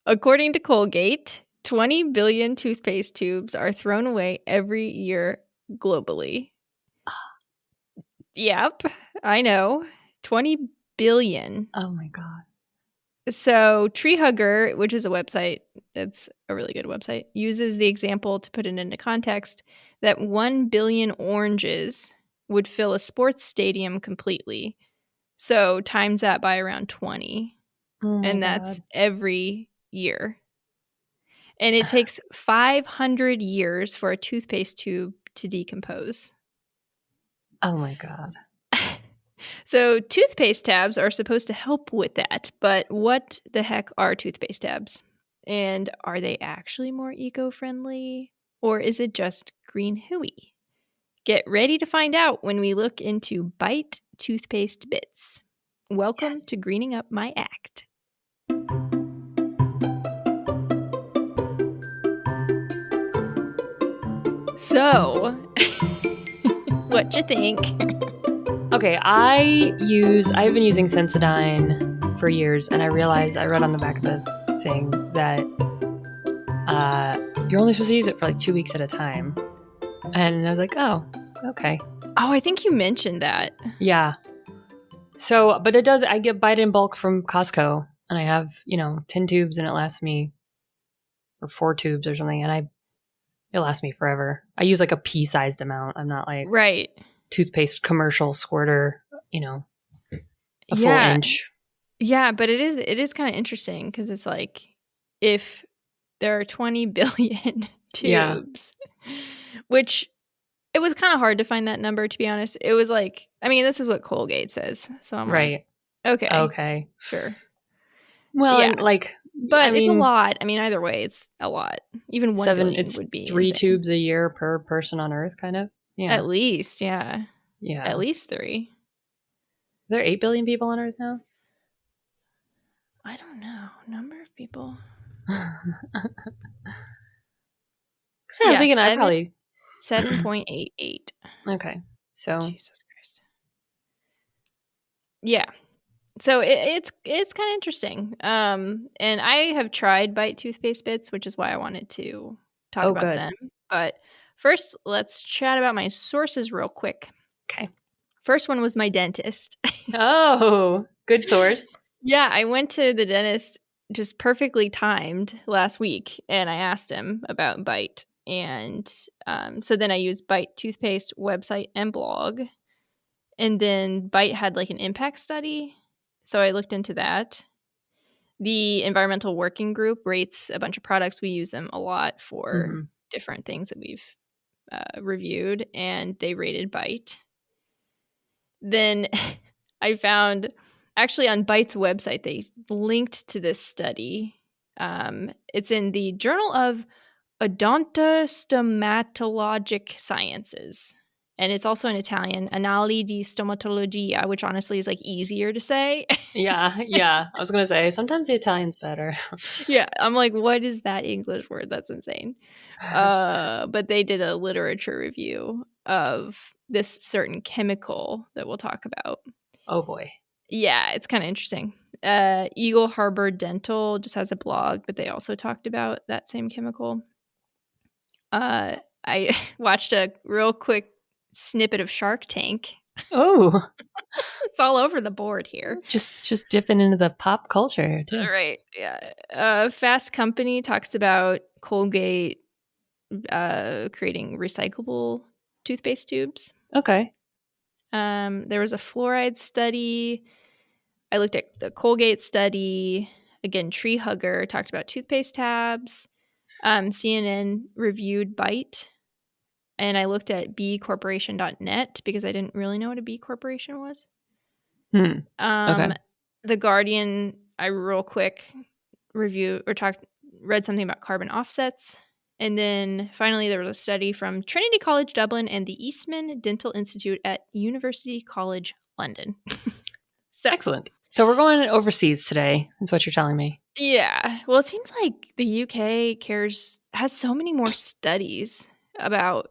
According to Colgate, 20 billion toothpaste tubes are thrown away every year globally. Yep, I know. 20 billion. Oh my God. So Tree Hugger, which is a website, it's a really good website, uses the example to put it into context that 1 billion oranges would fill a sports stadium completely. So times that by around 20. Oh my And God. that's every year. And it takes 500 years for a toothpaste tube to decompose. Oh my God. So toothpaste tabs are supposed to help with that, but what the heck are toothpaste tabs? And are they actually more eco-friendly? Or is it just green hooey? Get ready to find out when we look into Bite toothpaste bits. Welcome to Greening Up My Act. So, what you think? Okay, I've been using Sensodyne for years, and I realized I read on the back of the thing that you're only supposed to use it for like 2 weeks at a time. And I was like, oh, okay. Oh, I think you mentioned that. Yeah. So, but I get Bite in bulk from Costco, and I have, 10 tubes, and it lasts me, or 4 tubes or something, and it lasts me forever. I use like a pea-sized amount. I'm not like Right. toothpaste commercial squirter, a full inch. Yeah, but it is kind of interesting because it's like if there are 20 billion tubes, which it was kind of hard to find that number, to be honest. It was like, I mean, this is what Colgate says. So I'm like, okay. Sure. Well, yeah. and but it's a lot. I mean, either way, it's a lot. Even 1 billion it's would be 3 insane. tubes a year per person on Earth, kind of. Yeah. At least, yeah. Yeah. At least 3. Are there 8 billion people on Earth now? I don't know. Number of people. I'm thinking I probably 7.88. Okay. So Jesus Christ. Yeah. So it's kind of interesting. And I have tried Bite toothpaste bits, which is why I wanted to talk about them. But first, let's chat about my sources real quick. Okay. First one was my dentist. Oh, good source. Yeah, I went to the dentist just perfectly timed last week, and I asked him about Bite. And so then I used Bite toothpaste website and blog. And then Bite had like an impact study. So I looked into that. The environmental working group rates a bunch of products. We use them a lot for different things that we've reviewed, and they rated Bite. Then I found, actually on Bite's website, they linked to this study. It's in the Journal of Odontostomatologic Sciences. And it's also in Italian, Annali di Stomatologia, which honestly is like easier to say. Yeah. I was going to say, sometimes the Italian's better. Yeah. I'm like, what is that English word? That's insane. But they did a literature review of this certain chemical that we'll talk about. Oh, boy. Yeah, it's kind of interesting. Eagle Harbor Dental just has a blog, but they also talked about that same chemical. I watched a real quick snippet of Shark Tank. Oh, it's all over the board here. Just dipping into the pop culture too. Right. Yeah. Fast Company talks about Colgate creating recyclable toothpaste tubes. Okay. There was a fluoride study. I looked at the Colgate study. Again, Tree Hugger talked about toothpaste tabs. CNN reviewed Bite. And I looked at bcorporation.net because I didn't really know what a B corporation was. Okay. The Guardian, I real quick read something about carbon offsets. And then finally, there was a study from Trinity College Dublin and the Eastman Dental Institute at University College London. Excellent. So we're going overseas today, is what you're telling me. Yeah. Well, it seems like the UK has so many more studies about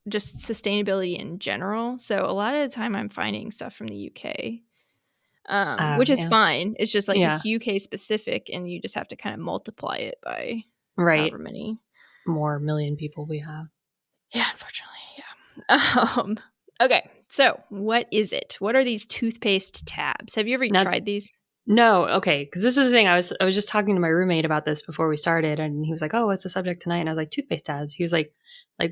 just sustainability in general. So a lot of the time I'm finding stuff from the UK. which is Yeah. fine. It's just like Yeah. it's UK specific, and you just have to kind of multiply it by Right. however many More million people we have. Yeah, unfortunately, yeah. Okay, so what is it? What are these toothpaste tabs? Have you ever Now, tried these? no, okay, because this is the thing. I was just talking to my roommate about this before we started, and he was like, "Oh, what's the subject tonight?" And I was like, "Toothpaste tabs." He was like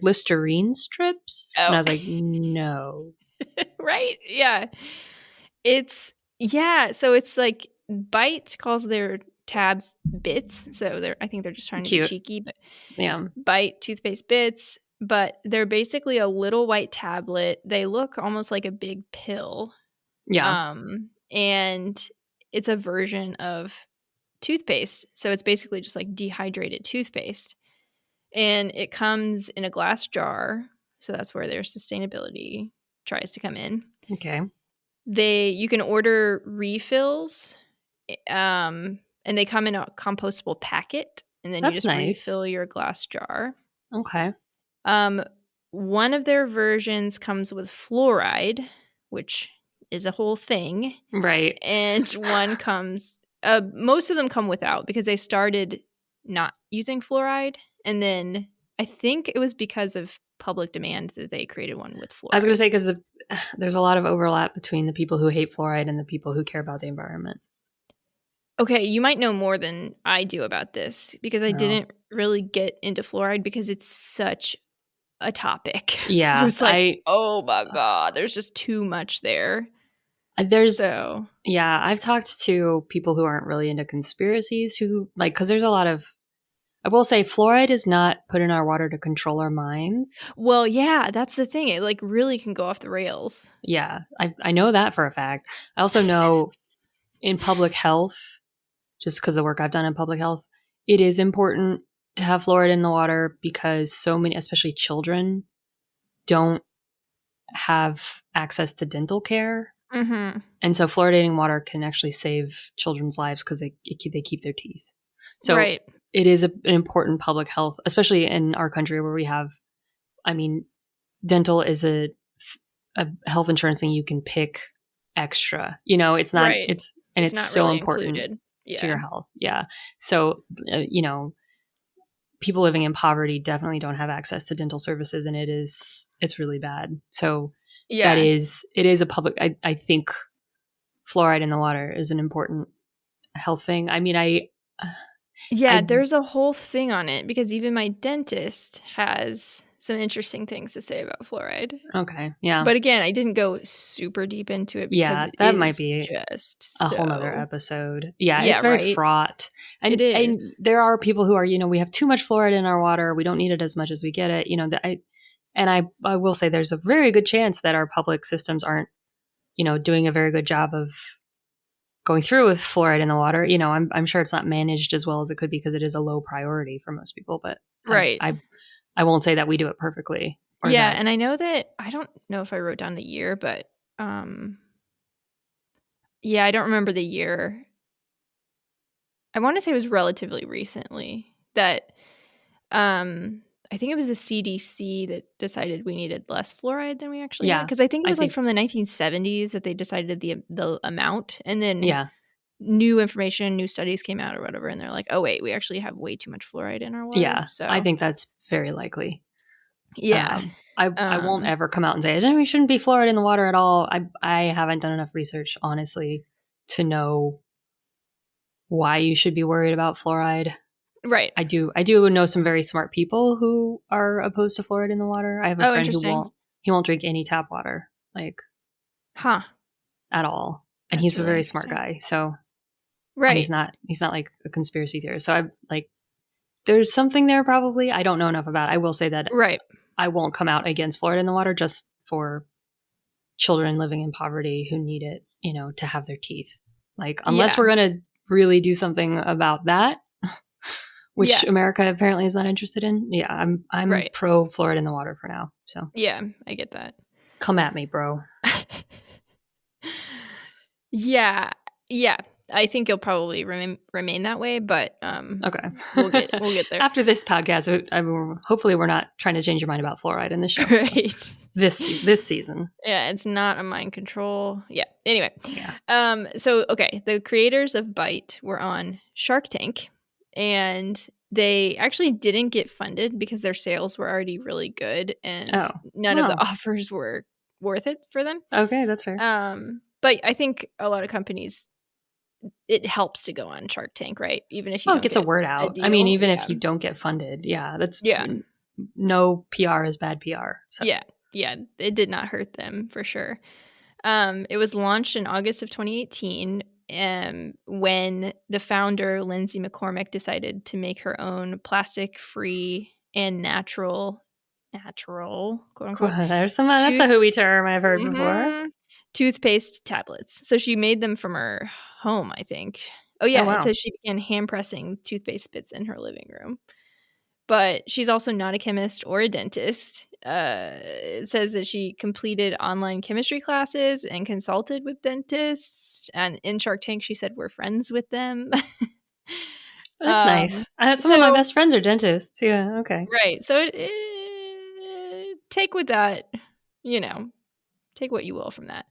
Listerine strips, and Oh, I was like, "No." right? Yeah. So it's like Bite calls their tabs bits. So I think they're just trying to be Cute. cheeky, but Yeah. Bite toothpaste bits, but they're basically a little white tablet. They look almost like a big pill. Yeah. And it's a version of toothpaste. So it's basically just like dehydrated toothpaste. And it comes in a glass jar. So that's where their sustainability tries to come in. Okay. You can order refills, and they come in a compostable packet, and then you That's just nice. refill your glass jar. Okay. Um, one of their versions comes with fluoride, which is a whole thing, Right. and one comes. Most of them come without because they started not using fluoride, and then I think it was because of public demand that they created one with I was going to fluoride. say because there's a lot of overlap between the people who hate fluoride and the people who care about the environment. Okay, you might know more than I do about this because I Oh. didn't really get into fluoride because it's such a topic. I Yeah. was like, "Oh my god, there's just too much there." There's So, Yeah, I've talked to people who aren't really into conspiracies who because there's a lot of, I will say fluoride is not put in our water to control our minds. well, yeah, that's the thing. It like really can go off the rails. Yeah, I know that for a fact. I also know in public health, just because the work I've done in public health, it is important to have fluoride in the water because so many, especially children, don't have access to dental care. Mm-hmm. And so fluoridating water can actually save children's lives because they keep their teeth. So Right. it is an important public health, especially in our country where we have, I mean, dental is a health insurance thing you can pick extra. It's not, Right. it's not so really important included. to your Yeah. health. Yeah. So, people living in poverty definitely don't have access to dental services and it's really bad. So Yeah. it is a public, I think fluoride in the water is an important health thing. I mean, Yeah, I there's a whole thing on it because even my dentist has some interesting things to say about fluoride. okay, yeah, But again, I didn't go super deep into it because yeah, it that might is be just a whole nother so episode. Yeah, it's yeah, very right? fraught, It and is. there are people who are, we have too much fluoride in our water. We don't need it as much as we get it. I will say there's a very good chance that our public systems aren't, doing a very good job of going through with fluoride in the water. I'm sure it's not managed as well as it could be because it is a low priority for most people. But Right. I won't say that we do it perfectly or Yeah, that. and I know that I don't know if I wrote down the year, but, yeah, I don't remember the year. I wanna say it was relatively recently that, I think it was the CDC that decided we needed less fluoride than we actually had Yeah, because I think it I was, like, think from the 1970s that they decided the amount, and then yeah, new information, new studies came out or whatever, and they're like, "Oh, wait, we actually have way too much fluoride in our water." yeah. I So, think that's very likely. yeah. I won't Um, ever come out and say we shouldn't be fluoride in the water at all. I haven't done enough research, honestly, to know why you should be worried about fluoride. right. I do know some very smart people who are opposed to fluoride in the water. I have a Oh, friend who interesting. won't drink any tap water, like Huh. at all. And That's he's a really very smart interesting. guy. So and Right. he's not like a conspiracy theorist. So I like there's something there probably. I don't know enough about it. I will say that Right. I won't come out against fluoride in the water just for children living in poverty who need it, to have their teeth. Like, unless Yeah. we're going to really do something about that, which Yeah. America apparently is not interested in. Yeah, I'm Right. pro fluoride in the water for now. So Yeah, I get that. come at me, bro. Yeah. Yeah. I think you'll probably remain that way, but Okay. we'll get there. After this podcast, hopefully we're not trying to change your mind about fluoride in the show. Right. So. This season. Yeah, it's not a mind control. Yeah. Anyway. Yeah. So okay, the creators of Byte were on Shark Tank, and they actually didn't get funded because their sales were already really good, and none of the offers were worth it for them. Okay, that's fair. But I think a lot of companies, it helps to go on Shark Tank, right? Even if you it gets a word out. I mean, even if you don't get funded, that's no PR is bad PR. So. Yeah, it did not hurt them for sure. It was launched in August of 2018, when the founder, Lindsay McCormick, decided to make her own plastic-free and natural, quote unquote. There's that's a hooey term I've heard before. Toothpaste tablets. So she made them from her home, I think. Oh yeah, It says she began hand pressing toothpaste bits in her living room. But she's also not a chemist or a dentist. It says that she completed online chemistry classes and consulted with dentists. And in Shark Tank, she said we're friends with them. That's nice. Some of my best friends are dentists. Yeah, okay. Right. So take with that, take what you will from that.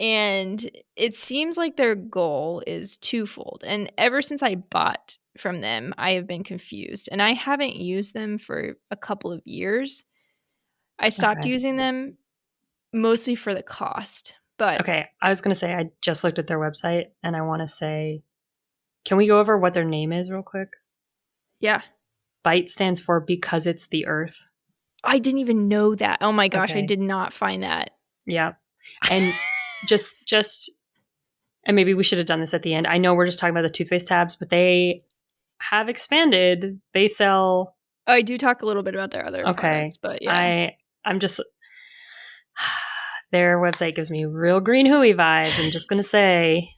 And it seems like their goal is twofold. And ever since I bought from them, I have been confused. And I haven't used them for a couple of years. I stopped using them mostly for the cost. But okay, I was going to say, I just looked at their website, and I want to say, can we go over what their name is real quick? Yeah. Byte stands for Because It's the Earth. I didn't even know that. Oh my gosh, I did not find that. Yeah. And just and maybe we should have done this at the end. I know we're just talking about the toothpaste tabs, but they have expanded. They sell. I do talk a little bit about their other products, but yeah. I'm just their website gives me real green hooey vibes. I'm just gonna say,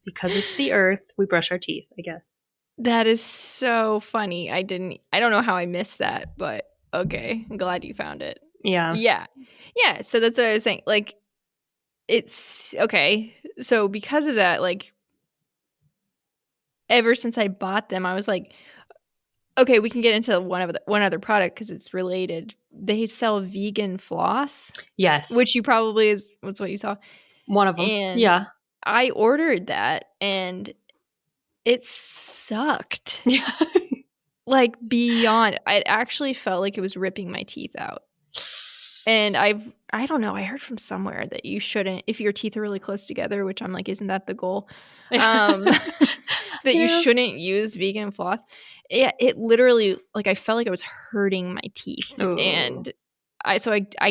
because it's the earth, we brush our teeth, I guess. That is so funny. I don't know how I missed that, but okay. I'm glad you found it. Yeah. Yeah. Yeah. So that's what I was saying. Like, it's okay. So because of that, like, ever since I bought them, I was like, okay, we can get into one other product because it's related. They sell vegan floss. Yes. Which what's what you saw. One of them. And I ordered that, and it sucked. Like, beyond. It actually felt like it was ripping my teeth out. And I don't know, I heard from somewhere that you shouldn't, if your teeth are really close together, which I'm like, isn't that the goal? That you shouldn't use vegan floss. Yeah, it literally, like, I felt like I was hurting my teeth. Ooh. And I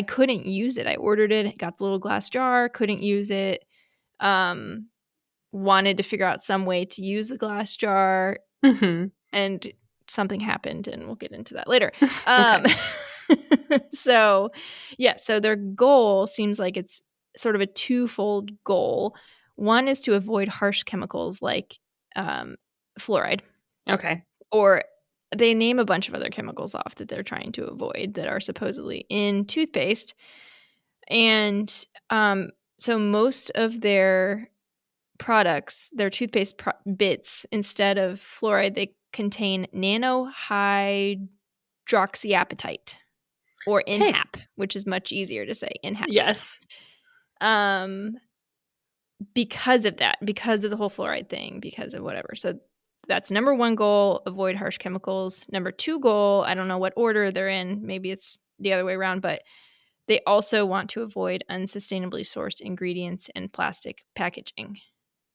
couldn't use it. I ordered it, got the little glass jar, couldn't use it. Wanted to figure out some way to use the glass jar. Mm-hmm. And something happened, and we'll get into that later. So their goal seems like it's sort of a twofold goal. One is to avoid harsh chemicals like fluoride. Okay. Or they name a bunch of other chemicals off that they're trying to avoid that are supposedly in toothpaste. And so most of their products, their toothpaste bits, instead of fluoride, they contain nanohydroxyapatite, or NHAP, which is much easier to say. NHAP. Yes. Because of that, because of the whole fluoride thing, because of whatever. So that's number one goal, avoid harsh chemicals. Number two goal, I don't know what order they're in. Maybe it's the other way around, but they also want to avoid unsustainably sourced ingredients in plastic packaging.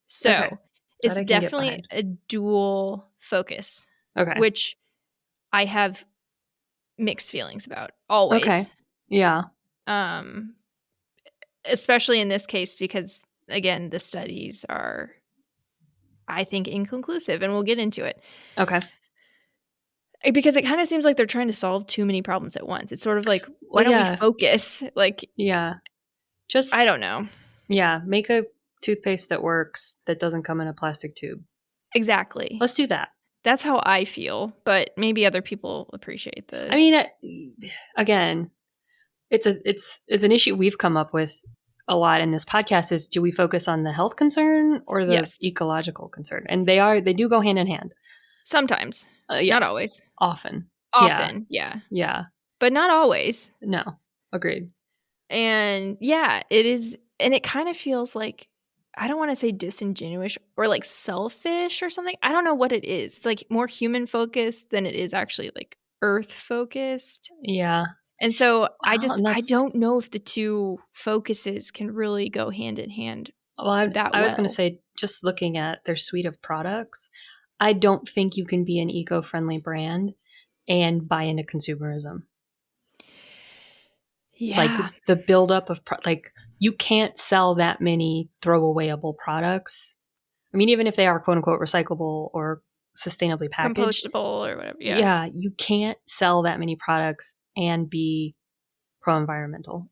So it's definitely a dual focus, which I have mixed feelings about always. Okay. Yeah. Especially in this case, because again, the studies are, I think, inconclusive, and we'll get into it. Okay. Because it kind of seems like they're trying to solve too many problems at once. It's sort of like, why don't we focus? Like, just, I don't know. Yeah. Make a toothpaste that works, that doesn't come in a plastic tube. Exactly. Let's do that. That's how I feel, but maybe other people appreciate the. I mean, again, it's an issue we've come up with a lot in this podcast is, do we focus on the health concern or the Yes. ecological concern? And they do go hand in hand. Sometimes. Yeah. Not always. Often. Often, yeah. Yeah. But not always. No. Agreed. And yeah, it is. And it kind of feels like, I don't want to say disingenuous or like selfish or something. I don't know what it is. It's like more human focused than it is actually like earth focused. Yeah. And so I Well, don't know if the two focuses can really go hand in hand that I was going to well. say, just looking at their suite of products, I don't think you can be an eco-friendly brand and buy into consumerism. Like Yeah. the buildup of like, you can't sell that many throwawayable products. I mean, even if they are quote unquote recyclable or sustainably packaged, Compostable or whatever. yeah, you can't sell that many products and be pro-environmental.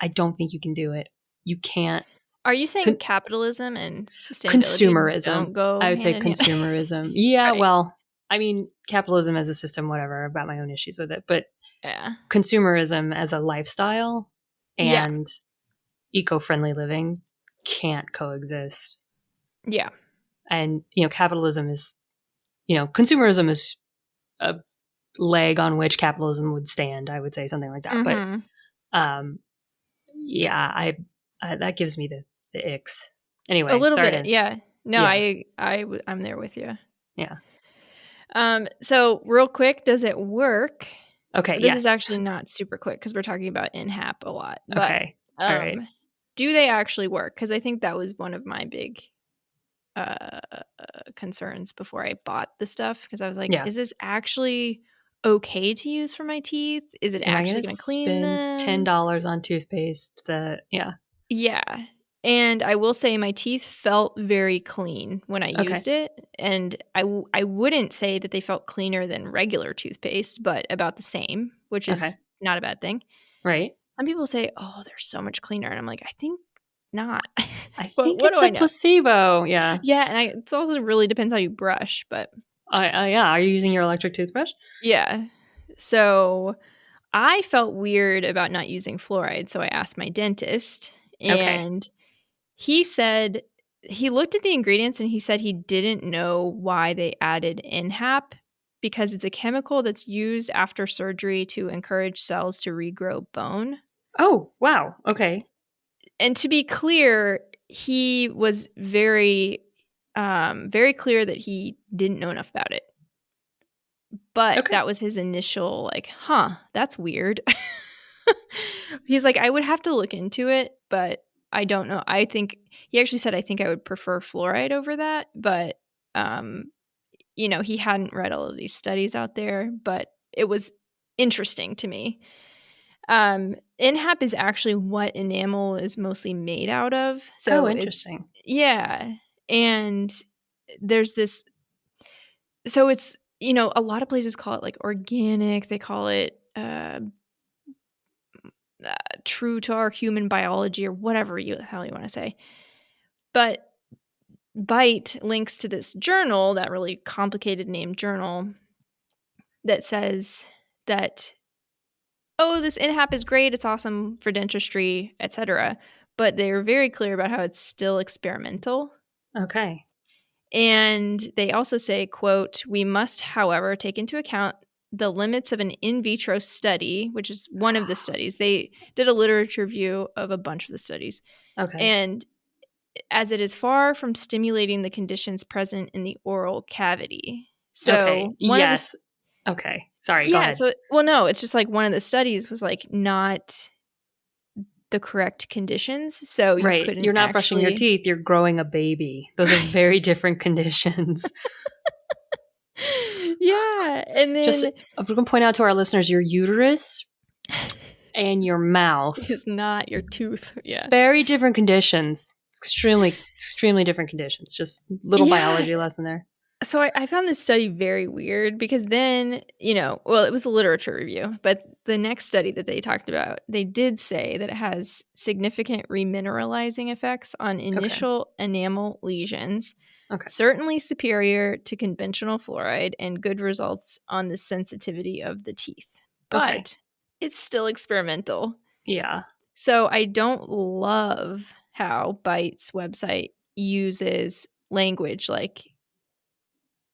I don't think you can do it. You can't. Are you saying capitalism and sustainability Consumerism. don't go I would say hand in hand? consumerism. Yeah, Right. well, I mean, capitalism as a system, whatever. I've got my own issues with it, but Yeah. consumerism as a lifestyle Yeah. and eco-friendly living can't coexist. Yeah. And, capitalism is, consumerism is a leg on which capitalism would stand, I would say, something like that. Mm-hmm. But, yeah, I that gives me the icks. Anyway, A little sorry bit. to, Yeah. No, yeah. I'm there with you. Yeah. So real quick, does it work? Okay, This is yes. actually not super quick because we're talking about in-hap a lot. But Okay. All right. do they actually work? Because I think that was one of my big concerns before I bought the stuff. Because I was like, Yeah. is this actually okay to use for my teeth? Is it Am I actually going going to to clean spend them? $10 on toothpaste? Yeah. Yeah. And I will say my teeth felt very clean when I Okay. used it. And I wouldn't say that they felt cleaner than regular toothpaste, but about the same, which Okay. is not a bad thing. Right. Some people say, "Oh, they're so much cleaner." And I'm like, "I think not." I But think what it's do a I know? placebo. Yeah. Yeah, and it's also really depends how you brush, but Yeah. Are you using your electric toothbrush? yeah. So, I felt weird about not using fluoride, so I asked my dentist, Okay. and he said he looked at the ingredients and he said he didn't know why they added NHAP because it's a chemical that's used after surgery to encourage cells to regrow bone. Oh, wow. Okay. And to be clear, he was very, very clear that he didn't know enough about it. But Okay. that was his initial, like, huh, that's weird. He's like, I would have to look into it, but I don't know. I think he actually said, I think I would prefer fluoride over that. But, he hadn't read all of these studies out there, but it was interesting to me. NHAP is actually what enamel is mostly made out of. Oh, So it's, interesting. yeah. And there's this, so it's, a lot of places call it like organic. They call it true to our human biology or whatever hell you want to say. But Byte links to this journal, that really complicated named journal, that says that, oh, this NHAP is great, it's awesome for dentistry, etc. But they're very clear about how it's still experimental. Okay. And they also say, quote, we must, however, take into account the limits of an in vitro study, which is one of the studies. They did a literature review of a bunch of the studies. Okay. And as it is far from stimulating the conditions present in the oral cavity. Okay. So one of the, Yes. Okay. Sorry. Go yeah, ahead. so, well, no, it's just like one of the studies was like not the correct conditions. So you Right. couldn't You're not brushing your actually, teeth. You're growing a baby. Those are right. very different conditions. Yeah. And Just, then I'm going to point out to our listeners, your uterus and your mouth, is not your tooth. Yeah. very different conditions. Extremely, extremely different conditions. Just little Yeah. biology lesson there. So I found this study very weird because then, well, it was a literature review, but the next study that they talked about, they did say that it has significant remineralizing effects on Okay. initial enamel lesions, Okay. certainly superior to conventional fluoride, and good results on the sensitivity of the teeth. Okay. But it's still experimental. Yeah. So I don't love how Byte's website uses language like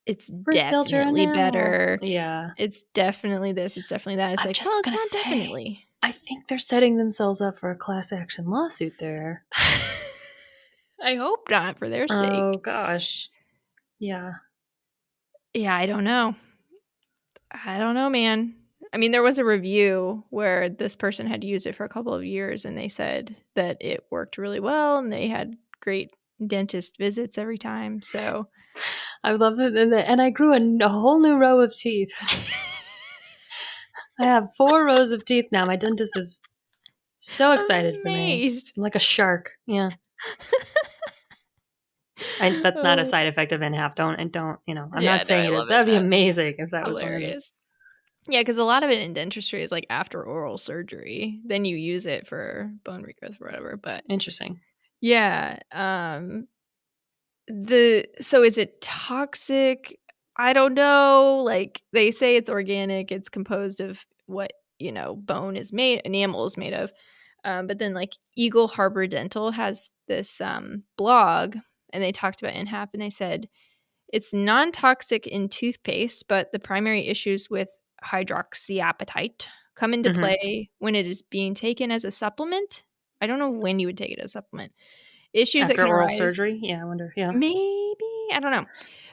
it's Fruit filter definitely enamel. better. Yeah. It's definitely this. It's definitely that. It's I'm like, well, just it's gonna not say, definitely. I think they're setting themselves up for a class action lawsuit there. I hope not for their Oh sake. gosh. Yeah. Yeah, I don't know. I don't know, man. I mean, there was a review where this person had used it for a couple of years and they said that it worked really well and they had great dentist visits every time. So I love it. And I grew a whole new row of teeth. I have 4 rows of teeth now. My dentist is so I'm excited for me. amazed. I'm like a shark. Yeah. That's not a Oh, side effect of NHAP. I'm yeah, not no, saying I it is. love it. That'd be That's amazing if that was one of it. hilarious. Yeah, because a lot of it in dentistry is like after oral surgery, then you use it for bone regrowth or whatever. But Interesting. yeah, so is it toxic? I don't know. Like they say it's organic, it's composed of what, bone is made, enamel is made of. But then like Eagle Harbor Dental has this blog and they talked about NHAP and they said it's non-toxic in toothpaste, but the primary issues with hydroxyapatite come into Hmm. play when it is being taken as a supplement. I don't know when you would take it as a supplement. Issues that After can oral arise, surgery? Yeah, I wonder. Yeah. maybe, I don't know.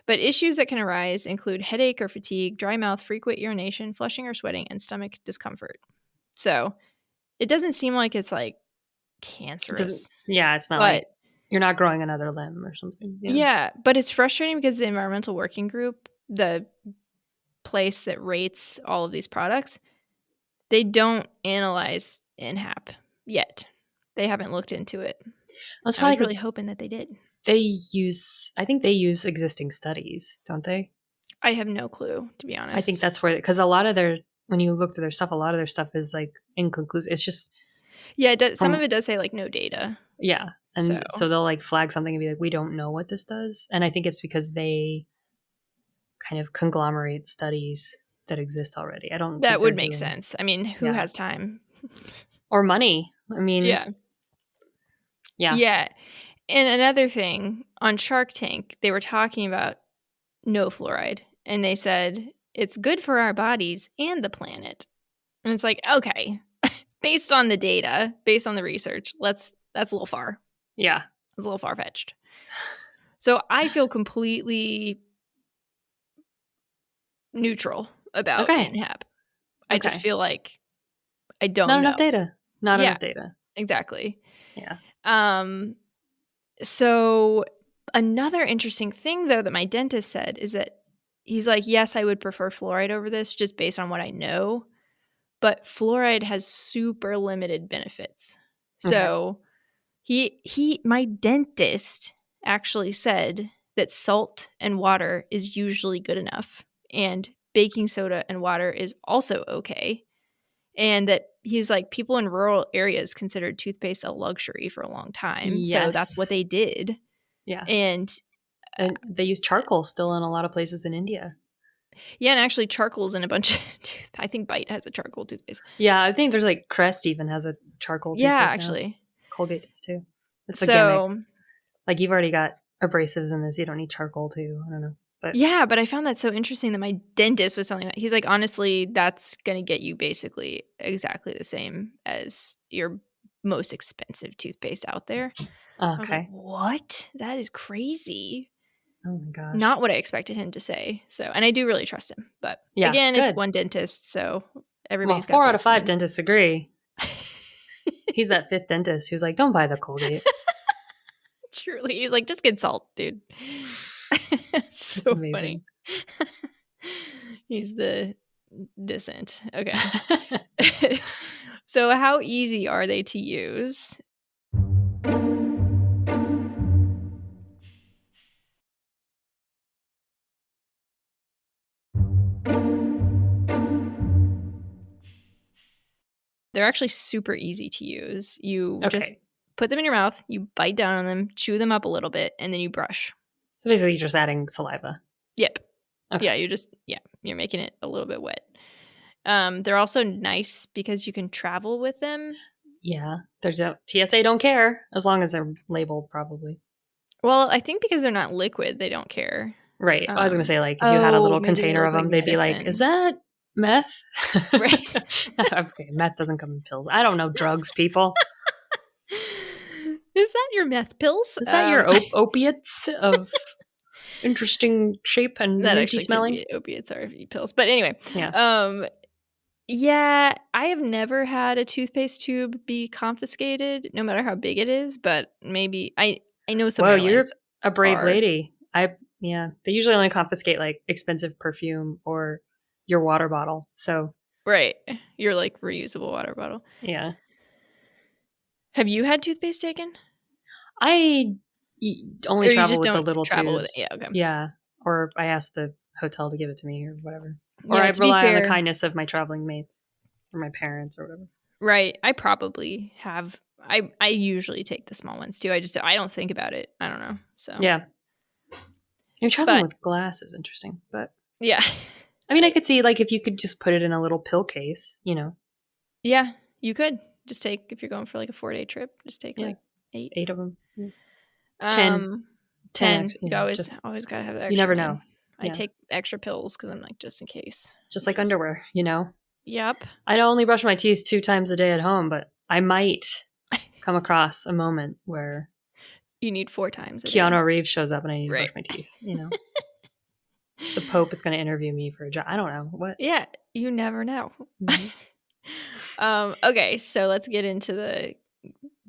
But issues that can arise include headache or fatigue, dry mouth, frequent urination, flushing or sweating, and stomach discomfort. So it doesn't seem like it's like It doesn't, cancerous, yeah, it's not but like you're not growing another limb or something. Yeah. yeah, but it's frustrating because the environmental working group, the place that rates all of these products, they don't analyze NHAP yet. They haven't looked into it. That's I probably was really because hoping that they did. I think they use existing studies, don't they? I have no clue, to be I think honest. that's where, because when you look through their stuff, a lot of their stuff is like inconclusive. It's just Yeah, it does, some of from, it does say like no data. yeah. So And so they'll like flag something and be like, we don't know what this does. And I think it's because they kind of conglomerate studies that exist already. I don't that think they're would make doing, sense. I mean, who yeah. has time? Or money. I mean, Yeah. yeah. Yeah. And another thing on Shark Tank, they were talking about no fluoride and they said it's good for our bodies and the planet. And it's like, okay, based on the data, based on the research, that's a little far. Yeah. It's a little far fetched. So I feel completely neutral about Okay. NHAP. I just Okay. feel like I Not don't enough know. data. Not Yeah, enough data. exactly. Yeah. Um, so another interesting thing though that my dentist said is that he's like, yes, I would prefer fluoride over this just based on what I know, but fluoride has super limited benefits. Okay. So my dentist actually said that salt and water is usually good enough and baking soda and water is also okay. And that he's like people in rural areas considered toothpaste a luxury for a long time. So that's what Yes. they did. Yeah. And And they use charcoal still in a lot of places in India. yeah, and actually charcoal's in a bunch of I think Bite has a charcoal toothpaste. Yeah, I think there's like Crest even has a charcoal Yeah, toothpaste now. actually. Colgate does too. It's a gimmick. So Like you've already got abrasives in this, you don't need charcoal too. I don't know. But yeah, but I found that so interesting that my dentist was telling me that. He's like, honestly, that's gonna get you basically exactly the same as your most expensive toothpaste out there. I was like, okay. what? That is crazy. Oh my gosh. Not what I expected him to say. So, and I do really trust him. But Yeah, again, it's good. one dentist, so Well, everybody's got 4 their out of 5 opinions. dentists agree. He's that fifth dentist who's like, don't buy the Colgate. Truly, he's like, just get salt, dude. It's So funny. amazing. He's the dissent. Okay. So, how easy are they to use? They're actually super easy to use. You just Okay. put them in your mouth, you bite down on them, chew them up a little bit, and then you brush. So basically you're just adding saliva. Yep. Okay. Yeah, you're making it a little bit wet. They're also nice because you can travel with them. Yeah. There's a TSA don't care as long as they're labeled, probably. Well, I think because they're not liquid, they don't care. Right. I was going to say, like, if you had a little Maybe they container look of like them, they'd be like, is medicine. that meth? Right. Okay, meth doesn't come in pills. I don't know drugs, people. Is that your meth pills? Is that your opiates of interesting shape and That minty actually could smelling? be opiates or pills. But anyway, Yeah. yeah, I have never had a toothpaste tube be confiscated, no matter how big it is. But maybe I know some Whoa, airlines you're a brave are. lady. Yeah. They usually only confiscate like expensive perfume or your water bottle. So, Right. Your like reusable water bottle. yeah. Have you had toothpaste taken? I only Or you travel just with the don't little travel with it? Yeah, tubes. okay. Yeah. Or I ask the hotel to give it to me or whatever. Or Yeah, I to be rely on the fair, kindness of my traveling mates or my parents or whatever. right. I probably have I usually take the small ones too. I don't think about it. I don't know. So Yeah. You're traveling but with glass is interesting. But yeah. I mean, I Right. could see like if you could just put it in a little pill case, you know. Yeah, you could just take if you're going for like a 4-day trip, just take Yeah. like 8. 8 of them. Yeah. 10. Um 10 10. actually, You yeah. always Just always got to have the you extra never know. man. I Yeah. take extra pills cuz I'm like just in case. Just In like case. underwear, you know. Yep. I only brush my teeth 2 times a day at home, but I might come across a moment where You need 4 times a day. Keanu Reeves shows up and I need to Right. brush my teeth, you know. The Pope is going to interview me for a job. I don't know. What? Yeah, you never know. Mhm. Okay, so let's get into the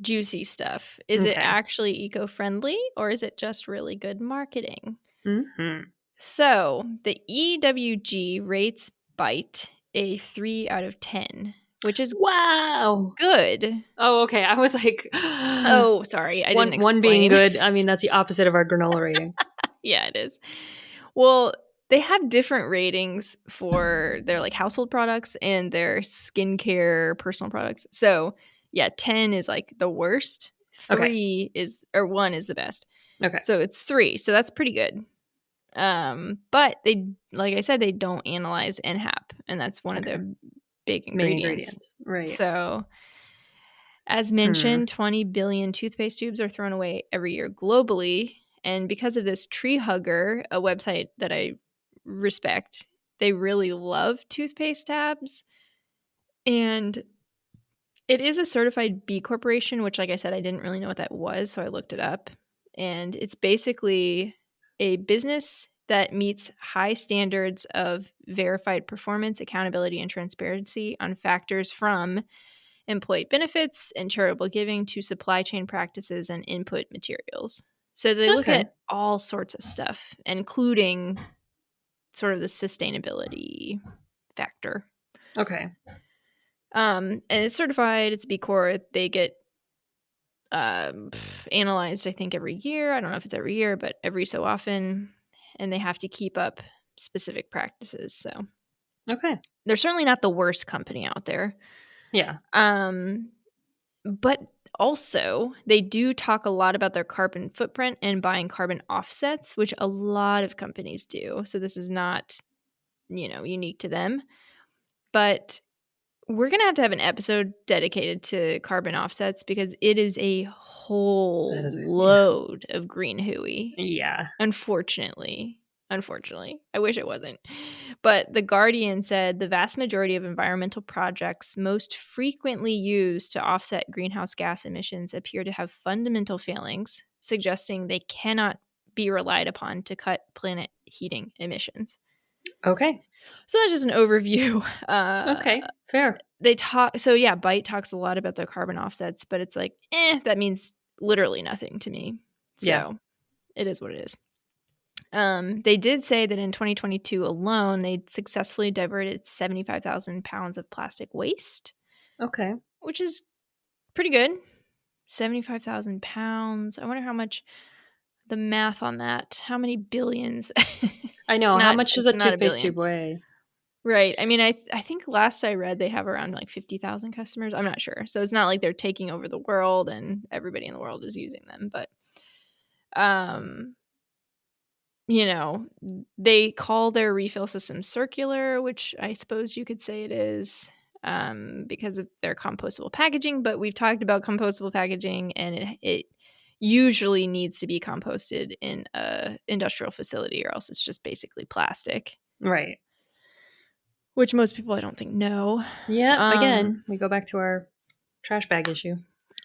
juicy stuff. Is it Okay. actually eco-friendly or is it just really good marketing? Mhm. So, the EWG rates Bite a 3 out of 10, which is Wow. good. Oh, okay. I was like Oh, sorry, I didn't one being explain. good. I mean, that's the opposite of our granola rating. Yeah, it is. Well, they have different ratings for their like household products and their skincare personal products. So, yeah, 10 is like the worst. Okay. 3 is or 1 is the best. Okay. So it's 3. So that's pretty good. But they like I said they don't analyze NHAP and that's one of Okay. their big Main ingredients. ingredients. Right. So, as Hmm. mentioned, 20 billion toothpaste tubes are thrown away every year globally. And because of this, Tree Hugger, a website that I respect, they really love toothpaste tabs. And it is a certified B Corporation, which, like I said, I didn't really know what that was. So I looked it up. And it's basically a business that meets high standards of verified performance, accountability, and transparency on factors from employee benefits and charitable giving to supply chain practices and input materials. So they look Okay. at all sorts of stuff, including sort of the sustainability factor. Okay. And it's certified, it's B Corp. They get analyzed, I think, every year. I don't know if it's every year, but every so often. And they have to keep up specific practices. So Okay. they're certainly not the worst company out there. Yeah. Um, But also, they do talk a lot about their carbon footprint and buying carbon offsets, which a lot of companies do. So this is not, unique to them. But we're going to have an episode dedicated to carbon offsets because it is a That whole is it. Yeah. load of green hooey. Yeah. Unfortunately, I wish it wasn't. But The Guardian said the vast majority of environmental projects most frequently used to offset greenhouse gas emissions appear to have fundamental failings, suggesting they cannot be relied upon to cut planet heating emissions. Okay. So that's just an overview. Okay. Fair. They talk. So yeah, Byte talks a lot about their carbon offsets, but it's like, that means literally nothing to me. Yeah. So it is what it is. They did say that in 2022 alone, they successfully diverted 75,000 pounds of plastic waste, Okay. which is pretty good. 75,000 pounds. I wonder how much the math on that. How many billions? I it's know. How not. much does It's a not a toothpaste billion, tube weigh? right? I mean, I think last I read they have around like 50,000 customers. I'm not sure, so it's not like they're taking over the world and everybody in the world is using them. But um, they call their refill system circular, which I suppose you could say it is. because of their compostable packaging. But we've talked about compostable packaging, and it usually needs to be composted in a industrial facility, or else it's just basically plastic. Right. Which most people, I don't think, know. Yeah. Again, we go back to our trash bag issue.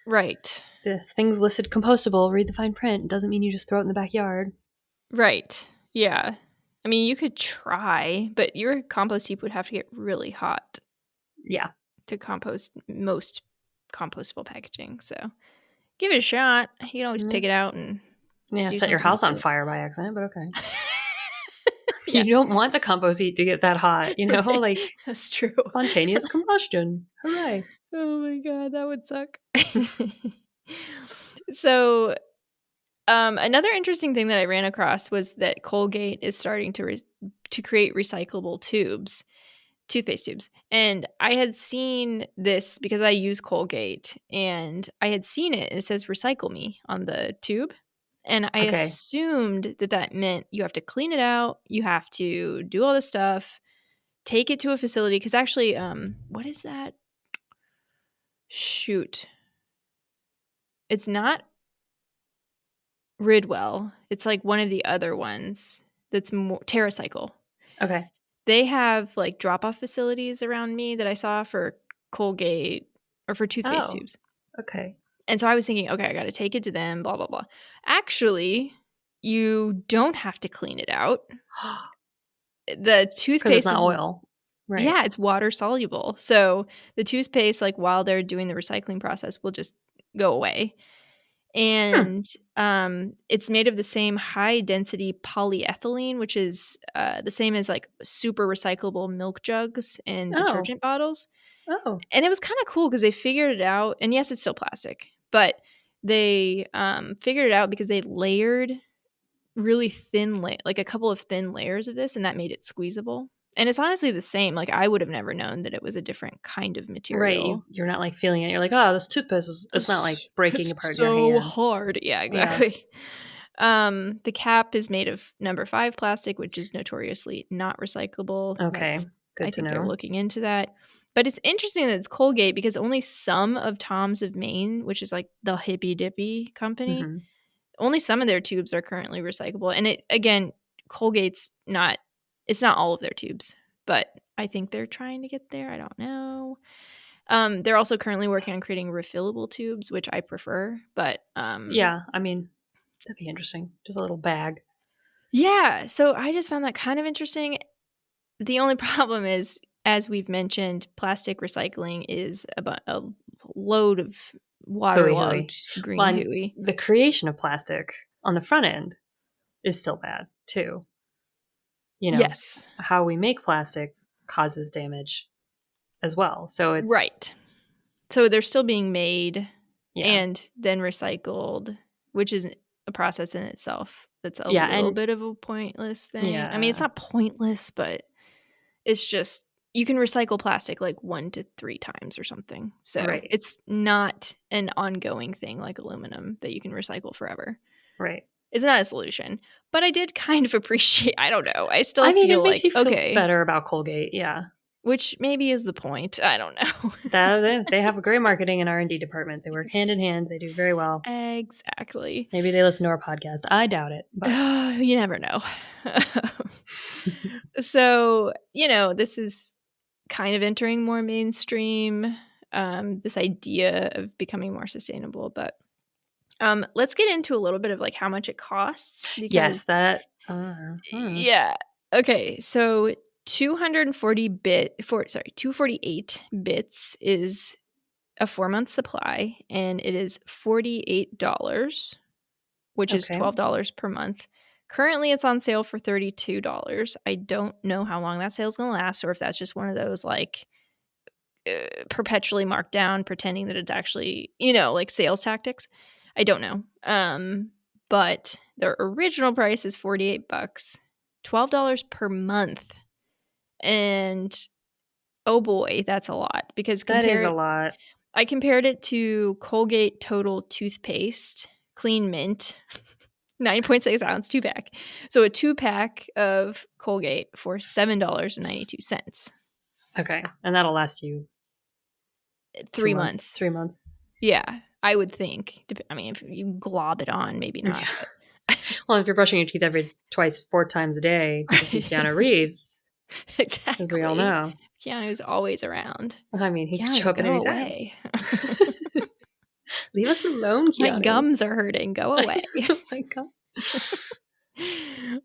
Right. The things listed compostable, read the fine print. Doesn't mean you just throw it in the backyard. Right. Yeah. I mean, you could try, but your compost heap would have to get really hot. Yeah. To compost most compostable packaging. So give it a shot. You can always pick it out and set your house on fire by accident, but okay. Yeah. You don't want the compost heap to get that hot, you know? Right. Like, that's true. Spontaneous combustion. Hooray. Oh my god, that would suck. So another interesting thing that I ran across was that Colgate is starting to create recyclable toothpaste tubes. And I had seen this because I use Colgate, and I had seen it, and it says recycle me on the tube. And I assumed that meant you have to clean it out, you have to do all this stuff, take it to a facility. Because actually, what is that? Shoot. It's not Ridwell. It's like one of the other ones that's more TerraCycle. Okay. They have like drop-off facilities around me that I saw for Colgate or for toothpaste tubes. Okay. And so I was thinking, okay, I got to take it to them, blah, blah, blah. Actually, you don't have to clean it out. The toothpaste it's not oil. Right. Yeah, it's water soluble. So the toothpaste, like while they're doing the recycling process, will just go away. And it's made of the same high density polyethylene, which is the same as like super recyclable milk jugs and detergent bottles. Oh. And it was kind of cool because they figured it out. And yes, it's still plastic, but they figured it out because they layered really thin, like a couple of thin layers of this, and that made it squeezable. And it's honestly the same. Like I would have never known that it was a different kind of material. Right. You're not like feeling it. You're like, oh, this toothpaste it's not like breaking apart your hands. So hard. Yeah, exactly. Yeah. The cap is made of number 5 plastic, which is notoriously not recyclable. Okay. Good I to think know. they're looking into that. But it's interesting that it's Colgate because only some of Tom's of Maine, which is like the hippy dippy company, only some of their tubes are currently recyclable. And it, again, Colgate's not, it's not all of their tubes, but I think they're trying to get there. I don't know. They're also currently working on creating refillable tubes, which I prefer, but yeah, I mean, that'd be interesting. Just a little bag. Yeah, so I just found that kind of interesting. The only problem is, as we've mentioned, plastic recycling is about a load of waterlogged green hooey. The creation of plastic on the front end is still bad too. You know, yes, how we make plastic causes damage as well. So it's right. So they're still being made and then recycled, which is a process in itself. That's a little bit of a pointless thing. Yeah. I mean, it's not pointless, but it's just you can recycle plastic like 1 to 3 times or something. So it's not an ongoing thing like aluminum that you can recycle forever. Right. It's not a solution. But I did kind of appreciate, I don't know. I still feel it makes like, you feel better about Colgate. Yeah. Which maybe is the point. I don't know. They have a great marketing and R&D department. They work hand in hand. They do very well. Exactly. Maybe they listen to our podcast. I doubt it. But you never know. So, this is kind of entering more mainstream, this idea of becoming more sustainable. But let's get into a little bit of like how much it costs. Because, yes, that. Yeah. Okay. So 248 bits is a 4-month supply, and it is $48, which is $12 per month. Currently, it's on sale for $32. I don't know how long that sale is going to last, or if that's just one of those like perpetually marked down, pretending that it's actually, like sales tactics. I don't know. But their original price is $48, $12 per month. And oh boy, that's a lot. Because that is a lot. I compared it to Colgate Total Toothpaste Clean Mint 9.6 ounce 2-pack. So a 2-pack of Colgate for $7.92. Okay. And that'll last you 3 months. 3 months. Yeah, I would think. I mean, if you glob it on, maybe not. Yeah. But Well, if you're brushing your teeth every 4 times a day to see Keanu Reeves, exactly. as we all know. Keanu's always around. I mean, he could Keanu, show up at go any time. away. Leave us alone, Keanu. My gums are hurting. Go away. Oh my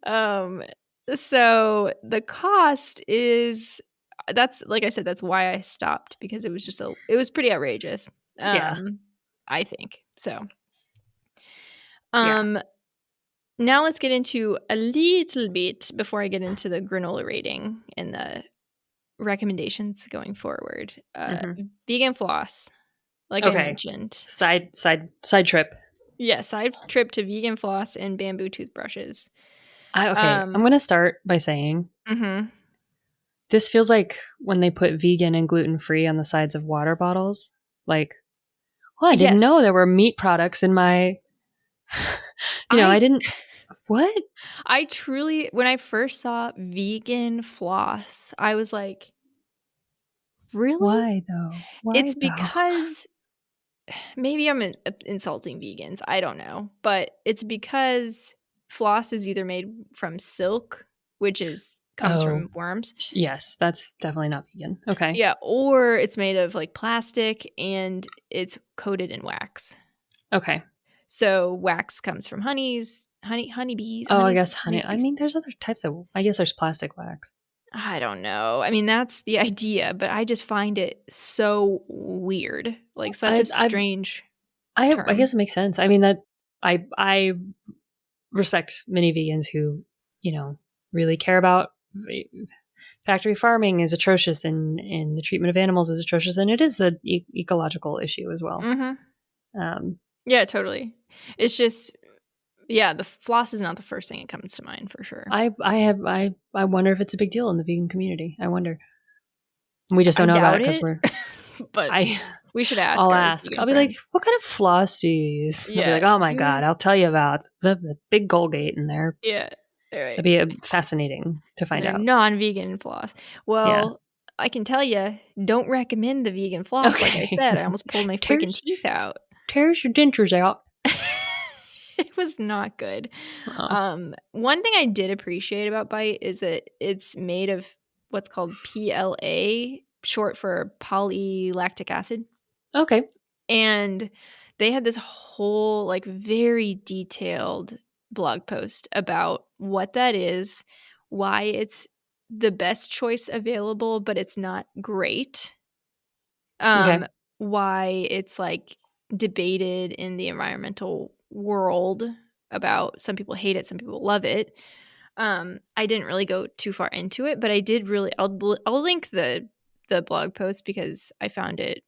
God. So the cost is that's like I said, that's why I stopped, because it was just it was pretty outrageous. Yeah. I think. So Yeah. now let's get into a little bit before I get into the granola rating and the recommendations going forward. Vegan floss, like I mentioned. Side trip. Yeah, side trip to vegan floss and bamboo toothbrushes. I'm going to start by saying this feels like when they put vegan and gluten-free on the sides of water bottles. Like, well, I didn't know there were meat products in my, I didn't, what? I truly, when I first saw vegan floss, I was like, really? Why though? It's because maybe I'm insulting vegans. I don't know. But it's because floss is either made from silk, which comes from worms. Yes, that's definitely not vegan. Okay. Yeah, or it's made of like plastic and it's coated in wax. Okay. So wax comes from honeybees. Oh, I guess honey. I mean, there's other types of. I guess there's plastic wax. I don't know. I mean, that's the idea, but I just find it so weird, like such a strange. I guess it makes sense. I mean, that I respect many vegans who really care about factory farming is atrocious and the treatment of animals is atrocious, and it is an ecological issue as well. Yeah, totally. It's just, the floss is not the first thing that comes to mind for sure. I wonder if it's a big deal in the vegan community. I wonder. We just don't know about it because we're. But we should ask. I'll ask. I'll be like, "What kind of floss do you use?" Yeah. I'll be like, "Oh my God, I'll tell you about the big Colgate in there." Yeah. Right. It'd be fascinating to find out. Non-vegan floss. Well, I can tell you, don't recommend the vegan floss. Okay. Like I said, I almost pulled my freaking teeth out. Tears your dentures out. It was not good. One thing I did appreciate about Bite is that it's made of what's called PLA, short for polylactic acid. Okay. And they had this whole like very detailed blog post about what that is, why it's the best choice available, but it's not great. Why it's like debated in the environmental world about, some people hate it, some people love it. I didn't really go too far into it, but I did really. I'll link the blog post because I found it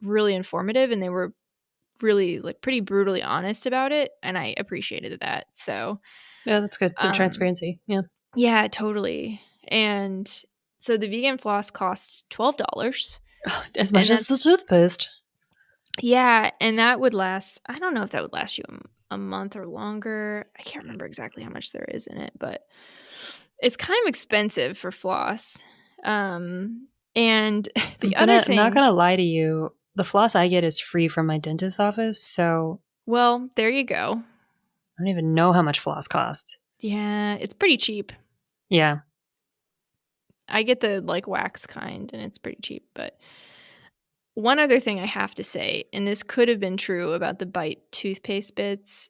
really informative, and they were really like pretty brutally honest about it, and I appreciated that. So yeah, that's good. Some transparency. Yeah, totally. And so the vegan floss costs $12, as much as the toothpaste. Yeah, and that would last. I don't know if that would last you a month or longer. I can't remember exactly how much there is in it, but it's kind of expensive for floss. And the other thing, I'm not gonna lie to you. The floss I get is free from my dentist's office, so well, there you go. I don't even know how much floss costs. Yeah, it's pretty cheap. Yeah, I get the like wax kind, and it's pretty cheap. But one other thing I have to say, and this could have been true about the Bite toothpaste bits,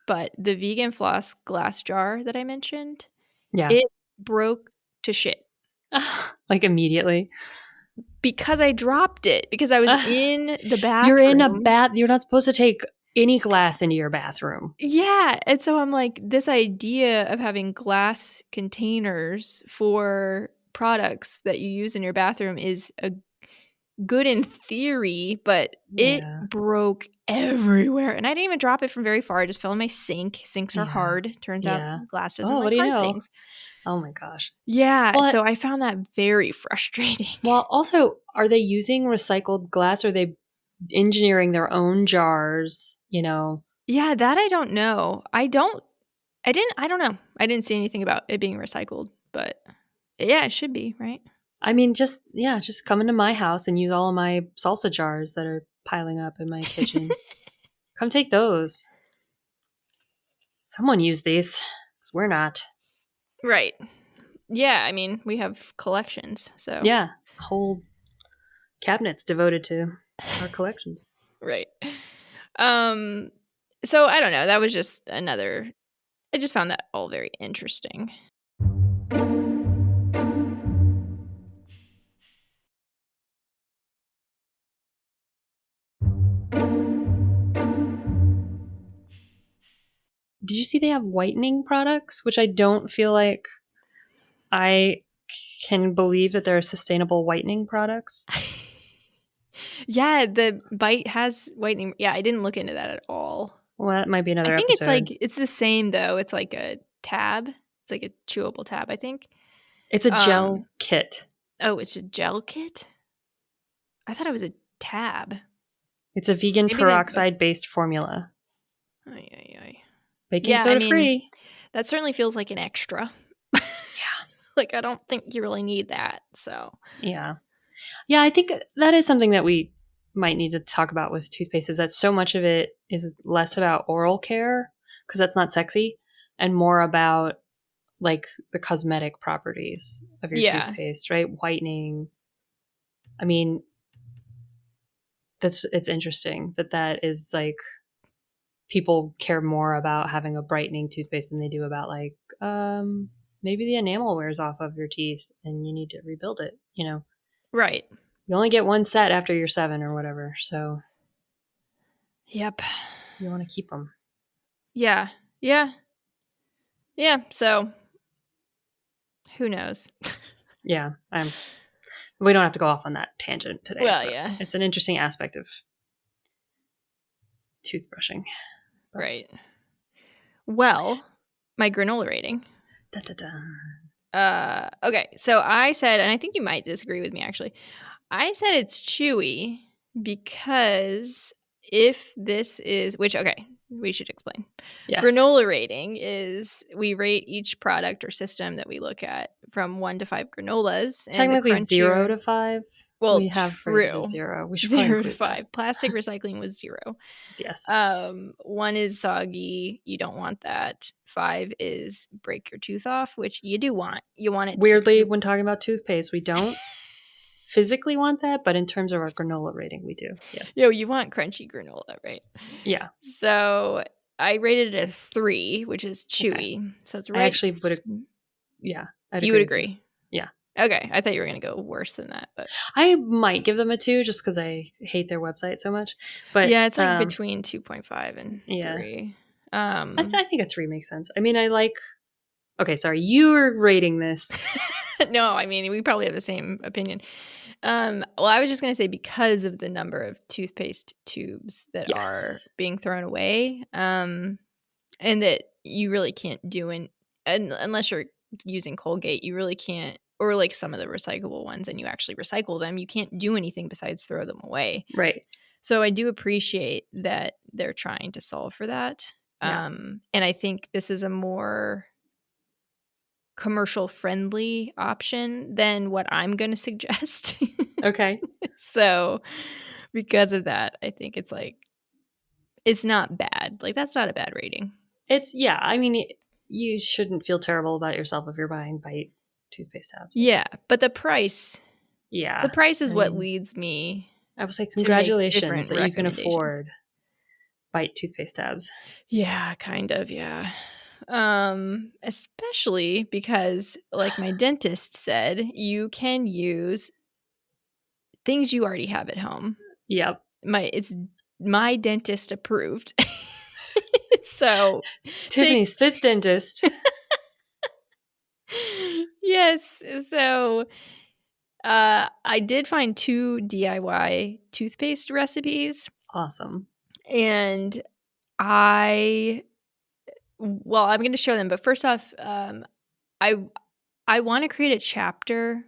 but the vegan floss glass jar that I mentioned, it broke to shit. Like immediately. Because I dropped it. Because I was in the bathroom. You're in a bath. You're not supposed to take any glass into your bathroom. Yeah. And so I'm like, this idea of having glass containers for products that you use in your bathroom is good in theory, but it broke everywhere. And I didn't even drop it from very far. I just fell in my sink. Sinks are hard. Turns out glass doesn't like hard things. Oh my gosh. Yeah. Well, so I found that very frustrating. Well, also, are they using recycled glass? Or are they engineering their own jars, Yeah, that I don't know. I don't know. I didn't see anything about it being recycled, but yeah, it should be, right? I mean, just come into my house and use all of my salsa jars that are piling up in my kitchen. Come take those. Someone use these, because we're not. Right. Yeah, I mean, we have collections, so. Yeah, whole cabinets devoted to our collections. Right. So I don't know. That was just another. I just found that all very interesting. Did you see they have whitening products, which I don't feel like I can believe that there are sustainable whitening products? Yeah, the Bite has whitening. Yeah, I didn't look into that at all. Well, that might be I another think episode. it's the same though. It's like a tab. It's like a chewable tab, I think. It's a gel Um, kit. oh, it's a gel kit? I thought it was a tab. It's a vegan Maybe they both. peroxide-based formula. Ay, ay, ay. Baking Yeah, I soda mean, free. that certainly feels like an extra. Yeah. Like I don't think you really need that. So Yeah. Yeah, I think that is something that we might need to talk about with toothpaste is that so much of it is less about oral care because that's not sexy and more about like the cosmetic properties of your yeah, toothpaste, right? Whitening. I mean, it's interesting that is like people care more about having a brightening toothpaste than they do about like maybe the enamel wears off of your teeth and you need to rebuild it, you know. right. You only get one set after you're 7 or whatever, so Yep. you want to keep them. Yeah. Yeah. Yeah. So who knows? Yeah, we don't have to go off on that tangent today, Well, but yeah. it's an interesting aspect of toothbrushing. But, Right. Well, my granola rating. da, da, da. Okay. So I said, and I think you might disagree with me actually. I said it's chewy because if this is, which, okay, we should explain. Yes. Granola rating is we rate each product or system that we look at from 1 to 5 granolas. And Technically the crunchier, 0 to 5. well, We have rated as 0. We should 0 to include 5. that. Plastic recycling was 0. Yes. 1 is soggy. You don't want that. 5 is break your tooth off, which you do want. You want it Weirdly, to. when talking about toothpaste, we don't physically want that, but in terms of our granola rating, we do. Yes. You want crunchy granola, right? Yeah. So I rated it a 3, which is chewy. Okay. So it's right. I actually would. Yeah, you would agree. Yeah. Okay, I thought you were going to go worse than that, but I might give them a 2 just because I hate their website so much. But yeah, it's like between 2.5 and 3. I think a 3 makes sense. I mean, I like. Okay, sorry, you were rating this. No, I mean we probably have the same opinion. Well, I was just going to say because of the number of toothpaste tubes that are being thrown away, and that you really can't do unless you're using Colgate, you really can't, or like some of the recyclable ones, and you actually recycle them, you can't do anything besides throw them away. Right. So I do appreciate that they're trying to solve for that. Yeah. And I think this is a more commercial friendly option than what I'm going to suggest. Okay. So because of that, I think it's like, it's not bad. Like that's not a bad rating. I mean, you shouldn't feel terrible about yourself if you're buying Bite toothpaste tabs. Yeah. But the price. Yeah. The price is what leads me. I would say congratulations that you can afford Bite toothpaste tabs. Yeah, kind of. Yeah. Especially because like my dentist said, you can use things you already have at home. Yep. It's my dentist approved. So Tiffany's 5th dentist. Yes. So I did find 2 DIY toothpaste recipes. Awesome. And I'm going to show them, but first off, I want to create a chapter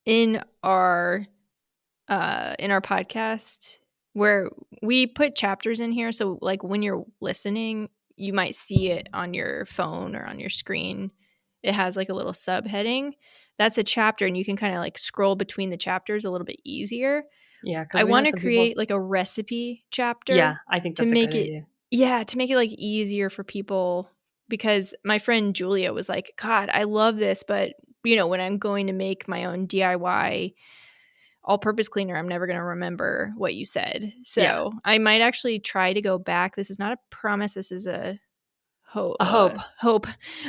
in our podcast where we put chapters in here. So like when you're listening, you might see it on your phone or on your screen. It has like a little subheading. that's a chapter, and you can kind of like scroll between the chapters a little bit easier. Yeah, I because we know want to some people. create like a recipe chapter Yeah, I think to that's a make good it, idea. yeah, to make it like easier for people, because my friend Julia was like, God, I love this, but when I'm going to make my own DIY all-purpose cleaner, I'm never going to remember what you said. Yeah, So I might actually try to go back. This is not a promise. This is a a hope. hope.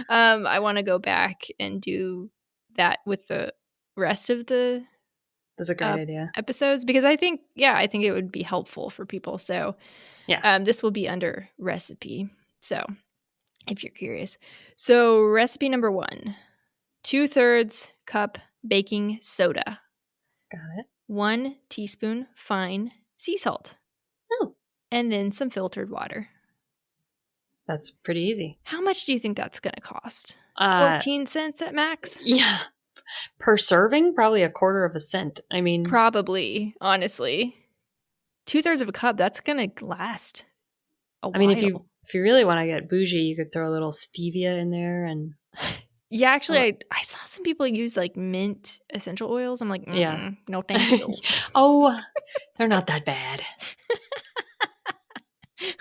I want to go back and do that with the rest of the That's a great idea. episodes, because I think it would be helpful for people. So Yeah, this will be under recipe. So if you're curious. So recipe number 1, 2/3 cup baking soda, got it. 1 teaspoon fine sea salt, Oh, and then some filtered water. that's pretty easy. How much do you think that's going to cost? Uh, 14 cents at max? yeah, per serving, probably a quarter of a cent. I mean, Probably, honestly. 2/3 of a cup, that's going to last a if you while. really want to get bougie, you could throw a little stevia in there and Yeah, actually, oh, I saw some people use like mint essential oils. I'm like, yeah. no, thank you. Oh, they're not that bad.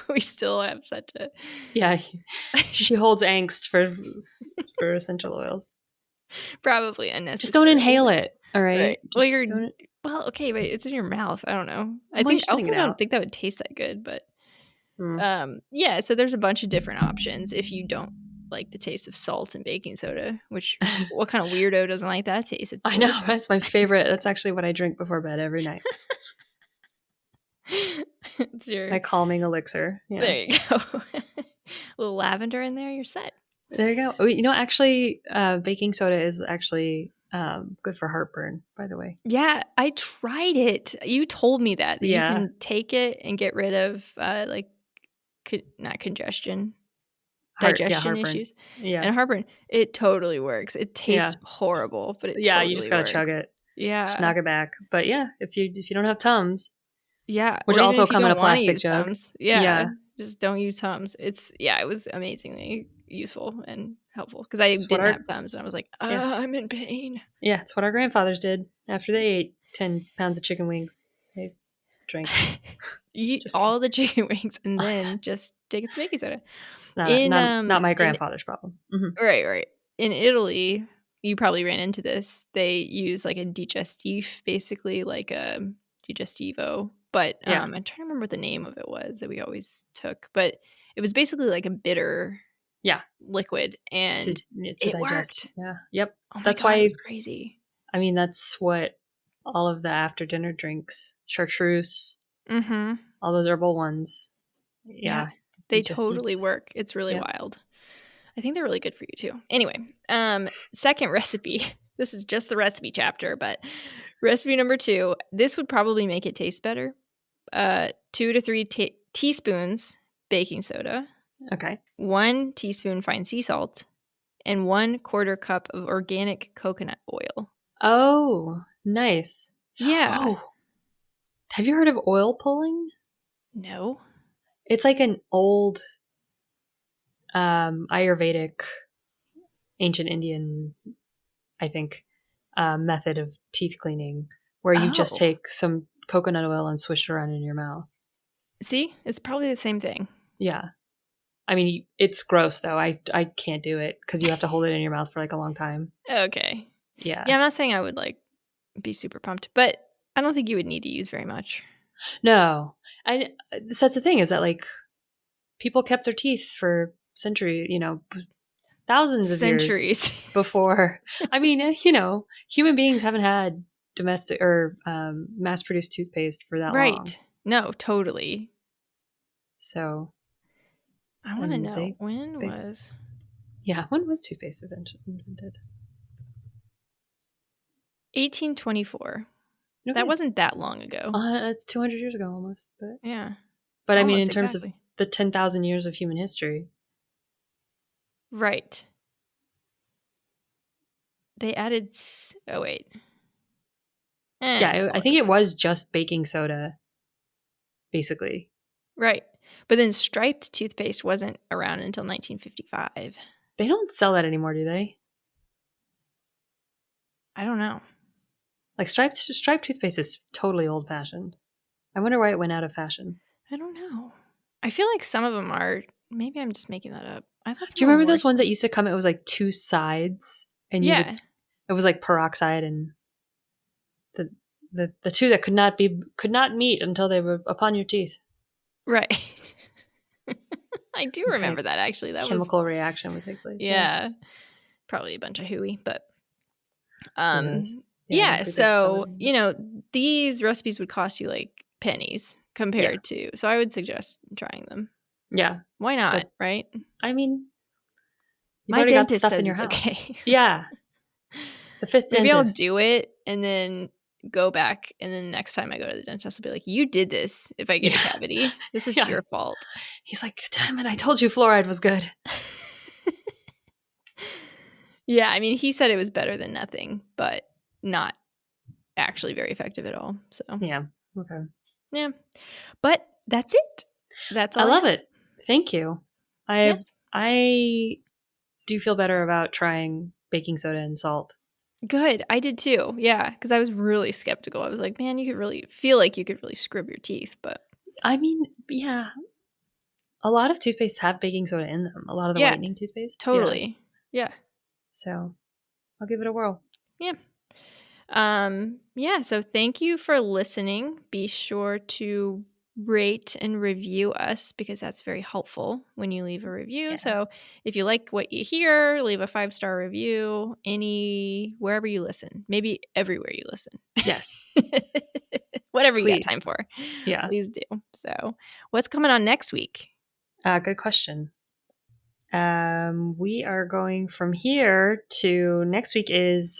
We still have such a Yeah, she holds angst for essential oils. probably Just don't unnecessary. inhale it. All right. Right. Well, Just don't. okay, but it's in your mouth. I don't know. I Well, think you're I spitting also it don't out. think that would taste that good, but Mm. yeah, so there's a bunch of different options if you don't like the taste of salt and baking soda, which what kind of weirdo doesn't like that taste? It's I know. delicious. That's my favorite. That's actually what I drink before bed every night. It's My your calming elixir. Yeah. There you go. A little lavender in there, you're set. There you go. Oh, actually, baking soda is actually good for heartburn, by the way. Yeah, I tried it. You told me that you Yeah. can take it and get rid of like not congestion, Yeah, digestion heartburn. issues, Yeah. and heartburn. It totally works. It Yeah. tastes horrible, but it Yeah, you just totally gotta chug works. it. Just Yeah. knock it back. But yeah, if you don't have Tums, Yeah, which or even also if you come in a don't wanna plastic use jug. Tums, yeah, Yeah. just don't use Tums. It was amazingly useful and helpful, because I It's what didn't our have Tums, and I was like, yeah. I'm in pain." Yeah, it's what our grandfathers did after they ate 10 pounds of chicken wings. They drank. Eat Just kidding. all the chicken wings and then That's just take some baking soda. it's not my In grandfather's problem. Hmm. right. In Italy, you probably ran into this. They use like a digestif, basically like a digestivo, but Yeah. I'm trying to remember what the name of it was that we always took, but it was basically like a bitter Yeah. liquid, To and it digest. worked. Yeah. Yep. Oh my That's god, it why was crazy. that's what all of the after dinner drinks, chartreuse, Mhm. all those herbal ones. Yeah. Yeah. They totally Digestives. work. It's really Yep. wild. I think they're really good for you too. Anyway, second recipe. This is just the recipe chapter, but recipe number 2. This would probably make it taste better. 2 to 3 teaspoons baking soda, Okay. 1 teaspoon fine sea salt, and 1/4 cup of organic coconut oil. Oh, nice. Yeah. Oh, have you heard of oil pulling? No. It's like an old Ayurvedic, ancient Indian, I think, method of teeth cleaning where you just Oh. take some coconut oil and swish it around in your mouth. See? It's probably the same thing. Yeah. I mean, it's gross though. I can't do it because you have to hold it in your mouth for like a long time. Okay. Yeah. Yeah, I'm not saying I would like be super pumped, but I don't think you would need to use very much. No. That's the thing is that like people kept their teeth for centuries, thousands of years Centuries. before. I mean, human beings haven't had domestic or mass-produced toothpaste for that long. Right. No, totally. So, I want to and know when they, was when was toothpaste invented? 1824. Okay. That wasn't that long ago. It's 200 years ago almost, but Yeah. I mean, in Almost terms exactly. of the 10,000 years of human history, Right. They added. Oh wait. I think it was just baking soda, basically. Right. But then striped toothpaste wasn't around until 1955. They don't sell that anymore, do they? I don't know. Like striped toothpaste is totally old fashioned. I wonder why it went out of fashion. I don't know. I feel like some of them are. Maybe I'm just making that up. I thought. Do you remember those ones that used to come? It was like two sides, and yeah, it was like peroxide and the two that could not meet until they were upon your teeth. right. I do remember that actually. That chemical reaction would take place. Yeah, probably a bunch of hooey, but yeah. So these recipes would cost you like pennies compared to. So I would suggest trying them. Yeah, why not? Right? I mean, my dentist says in your house. Okay. Yeah, the fifth Maybe dentist. I'll do it and then go back, and then next time I go to the dentist, I'll be like, "You did this. If I get a cavity, this is your fault." He's like, "Damn it! I told you fluoride was good." Yeah, I mean, he said it was better than nothing, but not actually very effective at all. So yeah, okay, yeah, but that's it. That's all. I love it. Thank you. I do feel better about trying baking soda and salt. Good. I did too. Yeah, because I was really skeptical. I was like, man, you could really feel like you could really scrub your teeth, but I mean, yeah, a lot of toothpaste have baking soda in them. A lot of the whitening toothpaste, totally. Yeah. So I'll give it a whirl. Yeah. So thank you for listening. Be sure to rate and review us because that's very helpful when you leave a review. Yeah. So if you like what you hear, leave a 5-star review wherever you listen. Maybe everywhere you listen. Yes. Whatever you got time for. Yeah. Please do. So what's coming on next week? Good question. We are going from here to next week is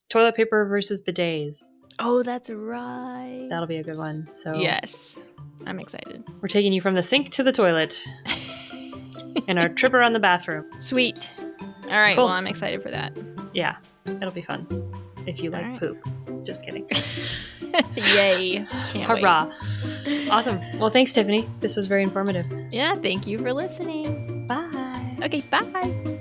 toilet paper versus bidets. Oh, that's right. That'll be a good one. So yes, I'm excited. We're taking you from the sink to the toilet in our trip around the bathroom. Sweet. All right. Cool. Well, I'm excited for that. Yeah, it'll be fun. If you like poop. Just kidding. Yay. Can't Hurrah. Wait. Awesome. Well, thanks, Tiffany. This was very informative. Yeah, thank you for listening. Bye. Okay, bye.